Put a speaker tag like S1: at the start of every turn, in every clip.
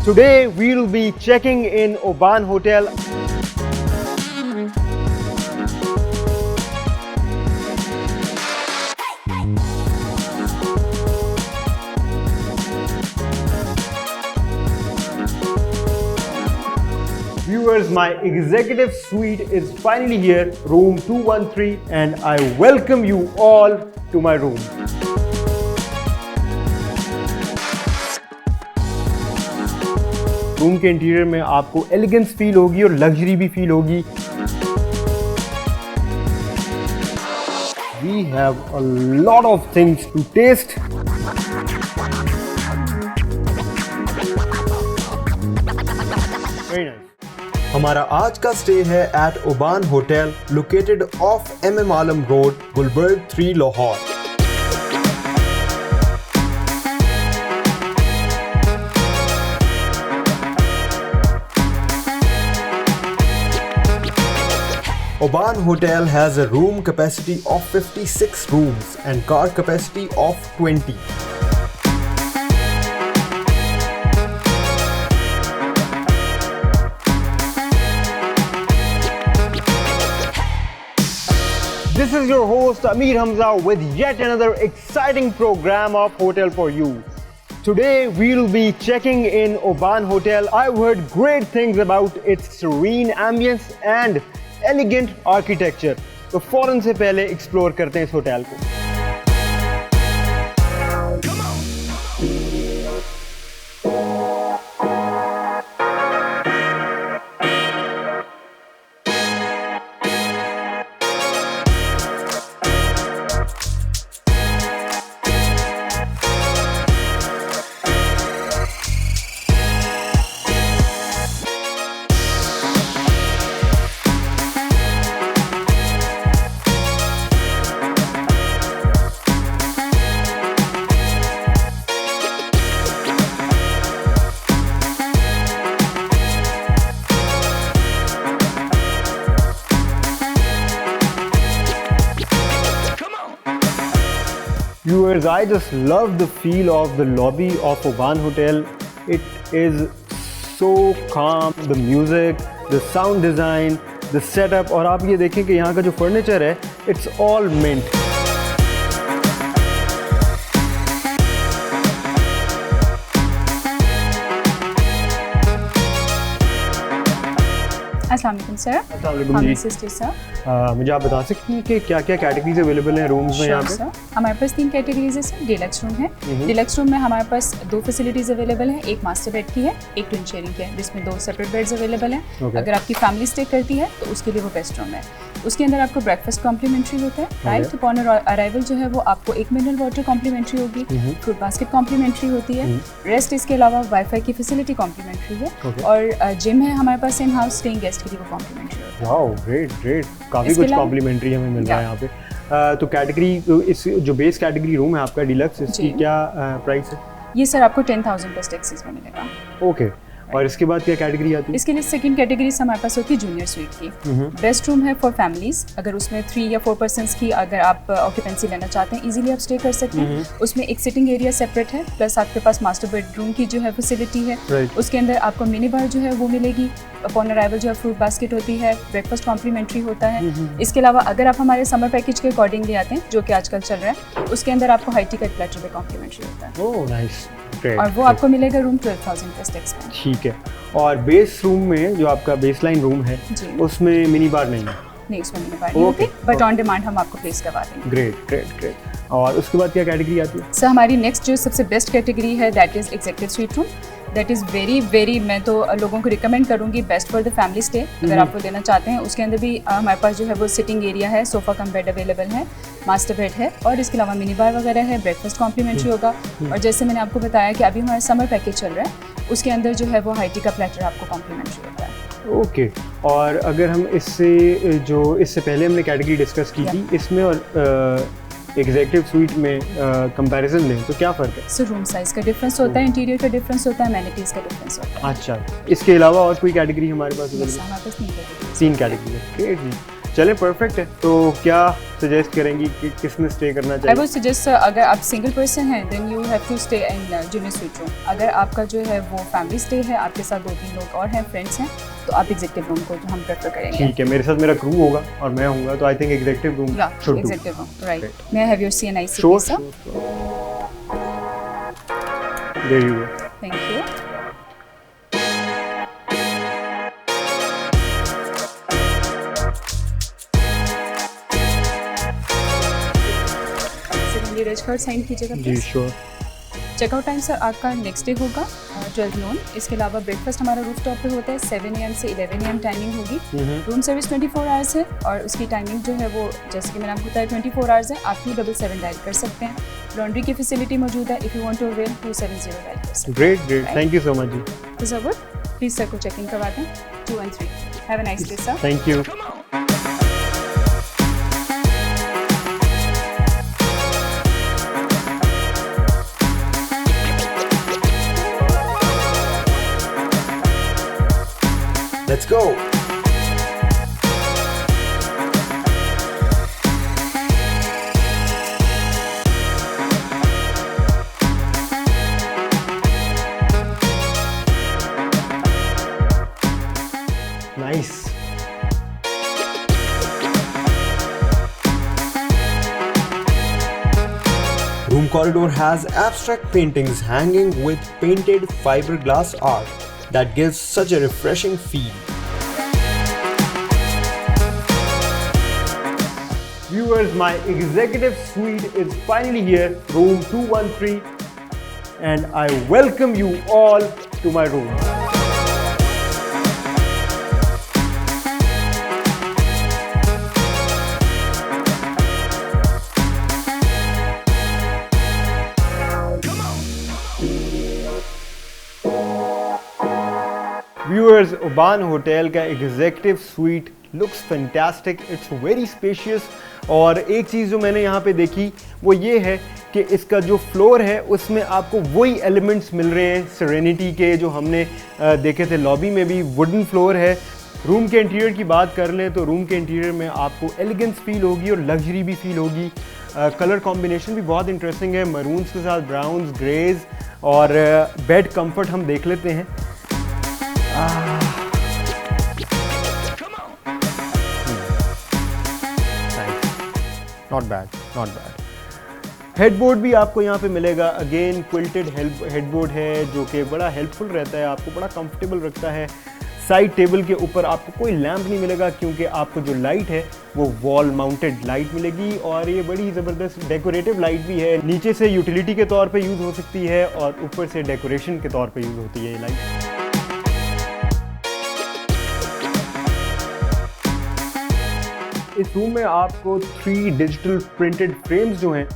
S1: Today we'll be checking in Oban Hotel. Viewers, my executive suite is finally here, room 213, and I welcome you all to my room. Room के interior में आपको elegance feel होगी और luxury भी feel होगी. We have a lot of things to taste. Very nice. हमारा आज का स्टे है at Oban hotel, located off MM Alam road, Gulberg 3, Lahore. Oban Hotel has a room capacity of 56 rooms and car capacity of 20. This is your host Amir Hamza with yet another exciting program of Hotel for You. Today we'll be checking in Oban Hotel. I've heard great things about its serene ambience and elegant architecture. तो फौरन से पहले explore करते हैं इस hotel को. Viewers, I just love the feel of the lobby of Oban Hotel. It is so calm, the music, the sound design, the setup. और आप ये देखें कि यहाँ का जो फर्नीचर है, it's all mint.
S2: अस्सलाम वालेकुम सर.
S1: मुझे आप बता सकती हैं कि क्या क्या कैटेगरीज अवेलेबल हैं रूम्स में यहाँ पे?
S2: हमारे पास 3 कैटेगरीज है सर. डिलक्स रूम है. डिलक्स रूम में हमारे पास 2 फैसिलिटीज अवेलेबल हैं. एक मास्टर बेड की है, एक ट्विन शेयरिंग की है, जिसमें 2 सेपरेट बेड्स अवेलेबल हैं. अगर आपकी फैमिली स्टे करती है तो उसके लिए वो बेस्ट रूम है. उसके अंदर आपको ब्रेकफास्ट कॉम्प्लीमेंट्री होता है. राइट अपॉन अराइवल जो है वो आपको 1 मिनरल वाटर कॉम्प्लीमेंट्री होगी. फ्रूट बास्केट कॉम्प्लीमेंट्री होती है. रेस्ट इसके अलावा वाईफाई की फैसिलिटी कॉम्प्लीमेंट्री है. और जिम है हमारे पास इन हाउस. स्टेइंग गेस्ट के लिए वो कॉम्प्लीमेंट्री होता है.
S1: Wow, great great. काफ़ी कुछ कॉम्प्लीमेंट्री हमें मिल रहा है यहाँ पे. तो कैटेगरी, इस जो बेस कैटेगरी रूम है आपका डिलक्स, इसकी क्या प्राइस है?
S2: ये सर आपको 10,000 प्लस टैक्सेस में मिलेगा.
S1: ओके. और इसके बाद क्या कैटेगरी आती है?
S2: इसके लिए सेकंड कैटेगरी हमारे पास होती है जूनियर स्वीट की. बेस्ट रूम है फॉर फैमिलीज. अगर उसमें 3 या 4 पर्सन्स की अगर आप ऑक्यूपेंसी लेना चाहते हैं, इजीली आप स्टे कर सकते हैं. उसमें एक सिटिंग एरिया सेपरेट है, प्लस आपके पास मास्टर बेडरूम की जो है फैसिलिटी है. उसके अंदर आपको मिनी बार जो है वो मिलेगी. अपॉन अराइवल जो है फ्रूट बास्केट होती है, ब्रेकफास्ट कॉम्प्लीमेंट्री होता है. इसके अलावा अगर आप हमारे समर पैकेज के अकॉर्डिंग ले आते हैं, जो कि आजकल चल रहा है, उसके अंदर आपको हाई टी कट प्लेटर पे कॉम्प्लीमेंट्री होता है.
S1: Oh nice.
S2: और वो आपको मिलेगा रूम 12,000 प्लस टैक्स में.
S1: ठीक है. और बेस रूम में जो आपका बेसलाइन रूम है, उसमें मिनी बार नहीं है?
S2: नहीं, उसमें मिनी बार नहीं होती, बट ऑन डिमांड हम आपको प्लेस करवा देंगे.
S1: Great great great. और उसके बाद क्या कैटेगरी आती है?
S2: सर हमारी नेक्स्ट जो सबसे बेस्ट कैटेगरी है that is executive suite room. That is very मैं तो लोगों को रिकमेंड करूँगी, best for the family stay अगर आप वो लेना चाहते हैं. उसके अंदर भी हमारे पास जो है वो सिटिंग एरिया है, सोफ़ा कम बेड अवेलेबल है, मास्टर बेड है, और इसके अलावा मिनी बार वगैरह है. ब्रेकफास्ट कॉम्प्लीमेंट्री होगा. और जैसे मैंने आपको बताया कि अभी हमारा समर पैकेज चल रहा है, उसके अंदर जो है वो हाई टी का प्लेटर आपको कॉम्प्लीमेंट्री होता है.
S1: ओके. और अगर हम इससे पहले हमने कैटेगरी डिस्कस की थी, इसमें और एग्जीक्यूटिव स्वीट में कंपैरिजन लें तो क्या फ़र्क है?
S2: सो रूम साइज़ का डिफरेंस होता है, इंटीरियर का डिफरेंस होता है, अमेनिटीज़ का डिफरेंस होता है.
S1: अच्छा. इसके अलावा और कोई कैटेगरी हमारे पास?
S2: हमारे पास 3 कैटेगरी.
S1: 3 कैटेगरी है. ग्रेट जी. चलें, परफेक्ट है। तो क्या सजेस्ट करेंगी कि किसने स्टे करना
S2: आई
S1: चाहिए?
S2: वुड सजेस्ट अगर आप सिंगल पर्सन हैं then you have to stay in junior suite room. अगर आपका जो है वो फैमिली स्टे है, आपके साथ 2-3 लोग और हैं, फ्रेंड्स हैं, तो आप एग्जीक्यूटिव रूम को हम प्रेफर करेंगे।
S1: ठीक है, मेरे साथ मेरा क्रू होगा और मैं होऊंगा, तो आई थिंक एग्जीक्यूटिव रूम
S2: या
S1: should do.
S2: Executive room, right. May I have your CNIC
S1: Sure,
S2: visa?
S1: There you go.
S2: Thank you. Secondly reg card sign कीजिएगा
S1: जी
S2: please.
S1: Sure.
S2: Checkout time sir आपका next day होगा 12 नून। इसके अलावा breakfast हमारा roof top पे होता है, 7 AM से 11 AM टाइमिंग होगी। रूम सर्विस 24 आवर्स है और उसकी टाइमिंग जो है वो जैसे कि मैंने आपको बताया 24 आवर्स है। आप 277 डायल कर सकते हैं। लॉन्ड्री की फैसिलिटी मौजूद है, if you want to avail 270 dial कर सकते
S1: great great, thank you so much जी।
S2: हैं। तो सर प्लीज़ सर को चेकिंग करवा दें 213। Have a nice day sir.
S1: Thank you.
S3: Let's go!
S1: Nice.
S3: Room corridor has abstract paintings hanging with painted fiberglass art that gives such a refreshing feel.
S1: Viewers, my executive suite is finally here, room 213, and I welcome you all to my room. Viewers, Oban hotel का executive suite looks fantastic, it's very spacious. और एक चीज़ जो मैंने यहाँ पे देखी वो ये है कि इसका जो फ्लोर है उसमें आपको वही एलिमेंट्स मिल रहे हैं सेरेनिटी के जो हमने देखे थे लॉबी में भी। वुडन फ्लोर है। रूम के इंटीरियर की बात कर लें तो रूम के इंटीरियर में आपको एलिगेंस फील होगी और लग्जरी भी फील होगी। कलर कॉम्बिनेशन भी बहुत इंटरेस्टिंग है, मरून्स के साथ ब्राउन्स, ग्रेज। और बेड कंफर्ट हम देख लेते हैं। Not bad, not bad. Headboard भी आपको यहाँ पे मिलेगा। अगेन क्विल्टेड हेडबोर्ड है जो कि बड़ा हेल्पफुल रहता है, आपको बड़ा कंफर्टेबल रखता है। साइड टेबल के ऊपर आपको कोई लैंप नहीं मिलेगा क्योंकि आपको जो लाइट है वो वॉल माउंटेड लाइट मिलेगी और ये बड़ी ज़बरदस्त डेकोरेटिव लाइट भी है। नीचे से यूटिलिटी के तौर पे यूज़ हो सकती है और ऊपर से डेकोरेशन के तौर पे यूज़ होती है ये लाइट। इस रूम में आपको 3 डिजिटल प्रिंटेड फ्रेम्स जो हैं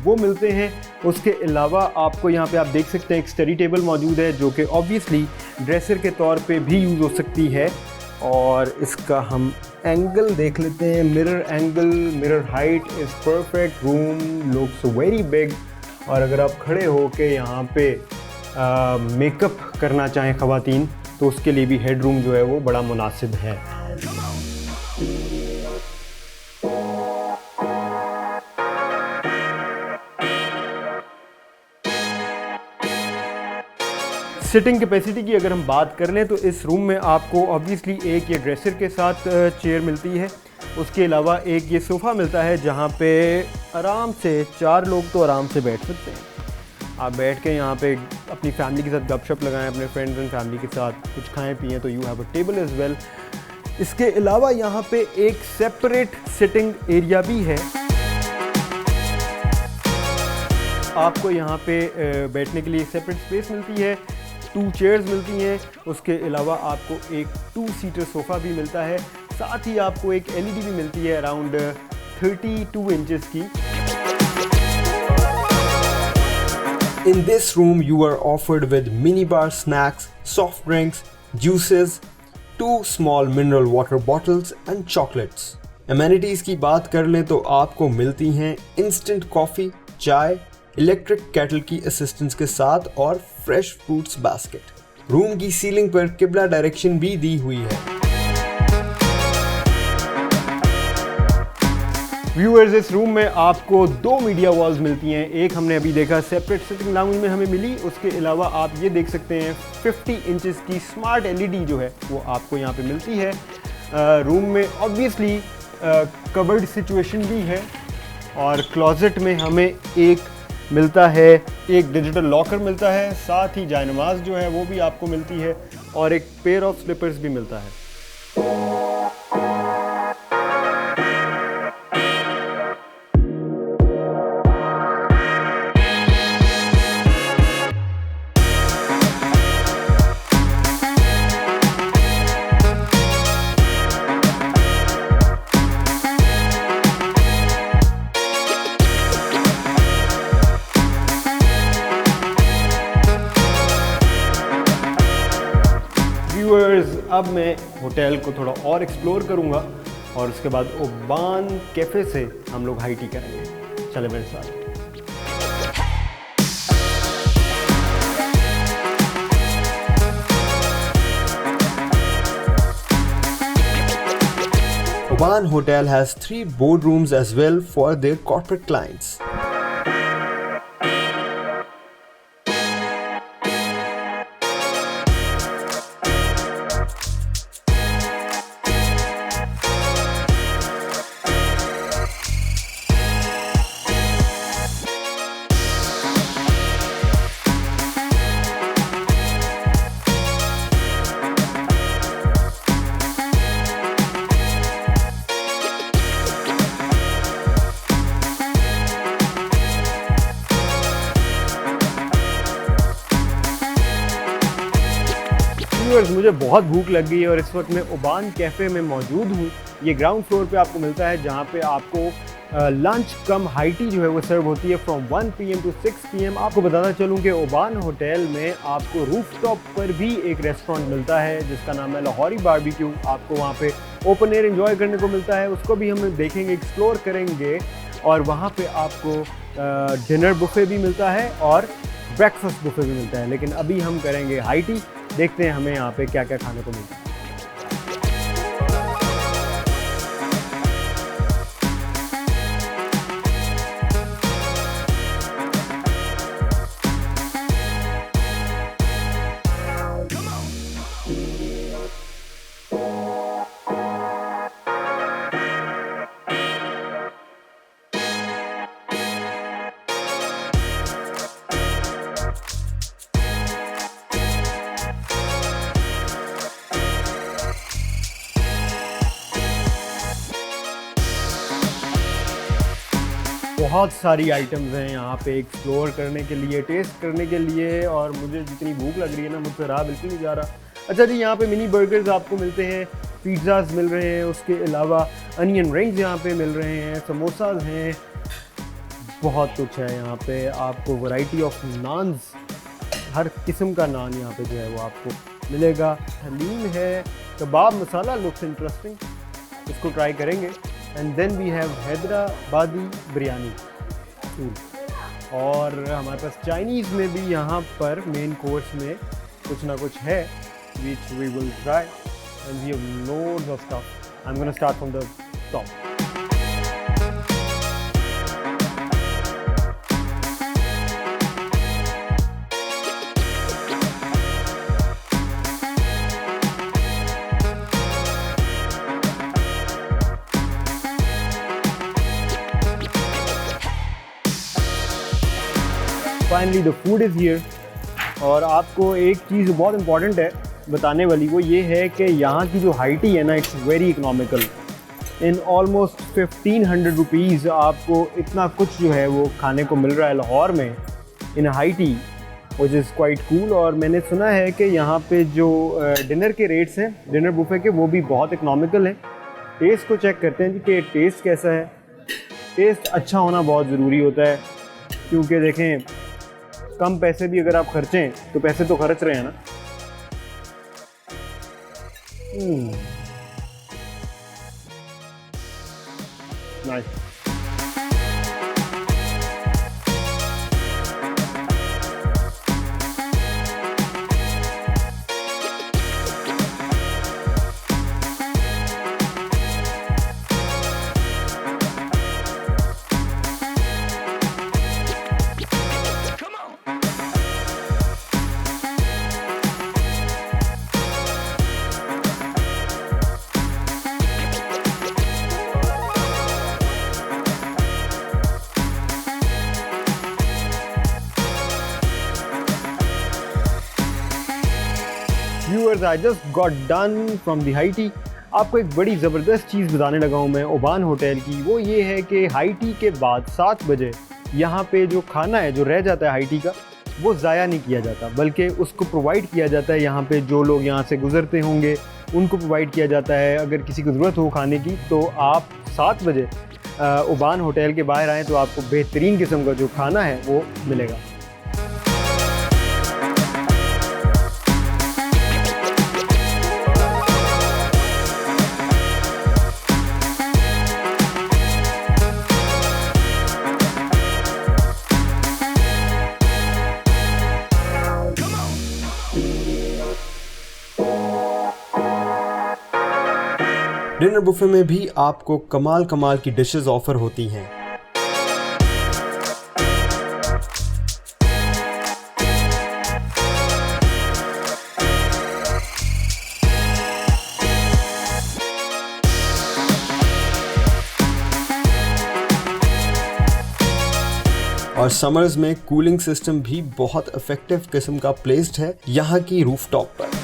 S1: वो मिलते हैं। उसके अलावा आपको यहाँ पे आप देख सकते हैं एक स्टडी टेबल मौजूद है जो कि ऑब्वियसली ड्रेसर के तौर पे भी यूज़ हो सकती है। और इसका हम एंगल देख लेते हैं, mirror angle, mirror height is perfect. Room looks very big. और अगर आप खड़े हो के यहाँ पे मेकअप करना चाहें ख़वातीन तो उसके लिए भी हेड रूम जो है वो बड़ा मुनासिब है। सिटिंग कैपेसिटी की अगर हम बात कर लें तो इस रूम में आपको ऑब्वियसली एक ये ड्रेसर के साथ चेयर मिलती है। उसके अलावा एक ये सोफ़ा मिलता है जहाँ पे आराम से 4 लोग तो आराम से बैठ सकते हैं। आप बैठ के यहाँ पे अपनी फैमिली के साथ गपशप लगाएं, अपने फ्रेंड्स एंड फैमिली के साथ कुछ खाएं पिएँ, तो you have a table as well. इसके अलावा यहाँ पे एक सेपरेट सिटिंग एरिया भी है। आपको यहाँ पे बैठने के लिए सेपरेट स्पेस मिलती है, 2 चेयर्स मिलती हैं। उसके अलावा आपको एक 2 सीटर सोफ़ा भी मिलता है। साथ ही आपको एक LED भी मिलती है अराउंड 32 इंचेस की।
S3: In this room, you are offered with minibar snacks, soft drinks, juices, 2 small mineral water bottles and chocolates. Amenities की बात कर लें तो आपको मिलती हैं instant coffee, चाय, इलेक्ट्रिक केटल की असिस्टेंस के साथ और फ्रेश फ्रूट्स बास्केट। रूम की सीलिंग पर किबला डायरेक्शन भी दी हुई है।
S1: व्यूअर्स, इस रूम में आपको 2 मीडिया वॉल्स मिलती हैं। एक हमने अभी देखा सेपरेट सिटिंग लाउंज में हमें मिली, उसके अलावा आप ये देख सकते हैं 50 इंचेस की स्मार्ट एलईडी जो है वो आपको यहाँ पे मिलती है। रूम में ऑब्वियसली कबर्ड सिचुएशन भी है और क्लोजेट में हमें एक मिलता है, एक डिजिटल लॉकर मिलता है, साथ ही जायनमाज जो है वो भी आपको मिलती है और एक पेयर ऑफ स्लीपर्स भी मिलता है। अब मैं होटल को थोड़ा और एक्सप्लोर करूंगा और उसके बाद ओबान कैफ़े से हम लोग हाई टी करेंगे। चले मेरे साथ।
S3: Oban Hotel has 3 boardrooms as well for their corporate clients.
S1: मुझे बहुत भूख लग गई है और इस वक्त मैं ओबान कैफ़े में मौजूद हूँ। ये ग्राउंड फ्लोर पे आपको मिलता है, जहाँ पे आपको लंच कम हाई टी जो है वो सर्व होती है फ्रॉम 1 PM to 6 PM। आपको बताना चलूँ कि ओबान होटल में आपको रूफटॉप पर भी एक रेस्टोरेंट मिलता है जिसका नाम है लाहौरी बारबेक्यू। आपको वहाँ पे ओपन एयर एंजॉय करने को मिलता है, उसको भी हम देखेंगे, एक्सप्लोर करेंगे। और वहाँ पे आपको डिनर बुफे भी मिलता है और ब्रेकफास्ट बुफे भी मिलता है। लेकिन अभी हम करेंगे हाई टी, देखते हैं हमें यहाँ पे क्या क्या खाने को मिलता है। बहुत सारी आइटम्स हैं यहाँ पे एक्सप्लोर करने के लिए, टेस्ट करने के लिए, और मुझे जितनी भूख लग रही है ना, मुझसे रहा बिल्कुल नहीं जा रहा। अच्छा जी, यहाँ पे मिनी बर्गर्स आपको मिलते हैं, पिज़्ज़ाज मिल रहे हैं, उसके अलावा अनियन रिंग्स यहाँ पे मिल रहे हैं, समोसाज हैं, बहुत कुछ है यहाँ पे। आपको वैरायटी ऑफ नान्स, हर किस्म का नान यहाँ पे जो है वो आपको मिलेगा। हलीम है, कबाब मसाला लुक्स इंटरेस्टिंग, इसको ट्राई करेंगे। And then we have Hyderabadi biryani. और हमारे पास चाइनीज़ में भी यहाँ पर मेन कोर्स में कुछ ना कुछ है which we will try, and we have loads of stuff. I am gonna start from the top. Finally the food is here. और आपको एक चीज़ बहुत इंपॉर्टेंट है बताने वाली, वो ये है कि यहाँ की जो हाई टी है ना, it's very economical. In almost 1500 rupees आपको इतना कुछ जो है वो खाने को मिल रहा है लाहौर में इन high tea, which is quite cool. और मैंने सुना है कि यहाँ पे जो डिनर के रेट्स हैं, डिनर बुफे के, वो भी बहुत इकोनॉमिकल हैं। टेस्ट को चेक करते हैं जी कि टेस्ट कैसा है। टेस्ट अच्छा होना बहुत ज़रूरी होता है, क्योंकि देखें कम पैसे भी अगर आप खर्चें तो पैसे तो खर्च रहे हैं ना। Nice. Viewers, I just got done from the high tea. आपको एक बड़ी ज़बरदस्त चीज़ बताने लगा हूँ मैं ओबान होटल की। वो ये है कि हाई टी के बाद 7 बजे यहाँ पे जो खाना है जो रह जाता है हाई टी का, वो ज़ाया नहीं किया जाता, बल्कि उसको प्रोवाइड किया जाता है। यहाँ पे जो लोग यहाँ से गुज़रते होंगे उनको प्रोवाइड किया जाता है। अगर किसी को ज़रूरत हो खाने की तो आप 7 बजे ओबान होटल के बाहर आएँ तो आपको बेहतरीन किस्म का जो खाना है वो मिलेगा।
S3: डिनर बुफे में भी आपको कमाल कमाल की डिशेस ऑफर होती हैं। और समर्स में कूलिंग सिस्टम भी बहुत इफेक्टिव किस्म का प्लेस्ड है यहाँ की रूफटॉप पर।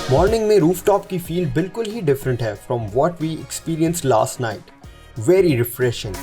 S3: मॉर्निंग में रूफटॉप की फील बिल्कुल ही डिफरेंट है from what we experienced last night. Very refreshing.